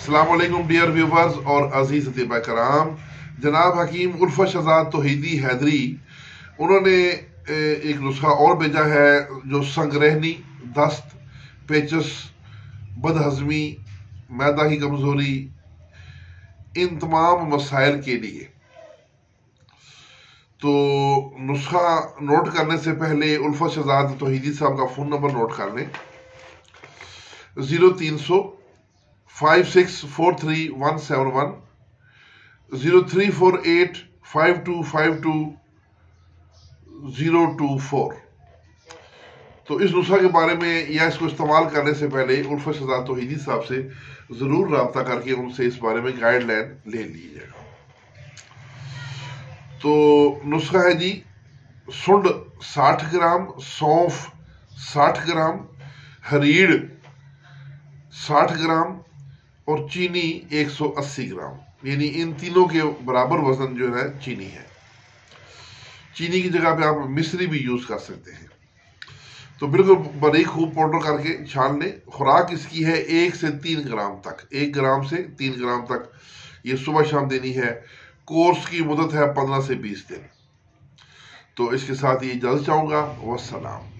अस्सलाम वालेकुम dear viewers और अजीज अतीबा कराम। जनाब हकीम उल्फत शहजाद तोहेदी हैदरी उन्होंने एक नुस्खा और भेजा है जो संग्रहनी, दस्त, पेचस, बदहजमी, मैदा की कमजोरी, इन तमाम मसाइल के लिए। तो नुस्खा नोट करने से पहले उल्फत शहजाद तोहेदी साहब का फोन नंबर नोट कर लें। 0300 5643 171 0348 5252 024। तो इस नुस्खा के बारे में या इसको इस्तेमाल करने से पहले उल्फत शहजाद तोहेदी साहब से जरूर रब्ता करके उनसे इस बारे में गाइडलाइन ले लीजिएगा। तो नुस्खा है जी, सुंड 60 ग्राम, सौंफ 60 ग्राम, हरीड़ 60 ग्राम और चीनी 180 ग्राम, यानी इन तीनों के बराबर वजन जो है चीनी है। चीनी की जगह पे आप मिश्री भी यूज कर सकते हैं। तो बिल्कुल बारीक खूब पाउडर करके छान लें। खुराक इसकी है 1 से 3 ग्राम तक, 1 ग्राम से 3 ग्राम तक ये सुबह शाम देनी है। कोर्स की मुद्दत है 15 से 20 दिन। तो इसके साथ ये इजाजत चाहूंगा। वस्सलाम।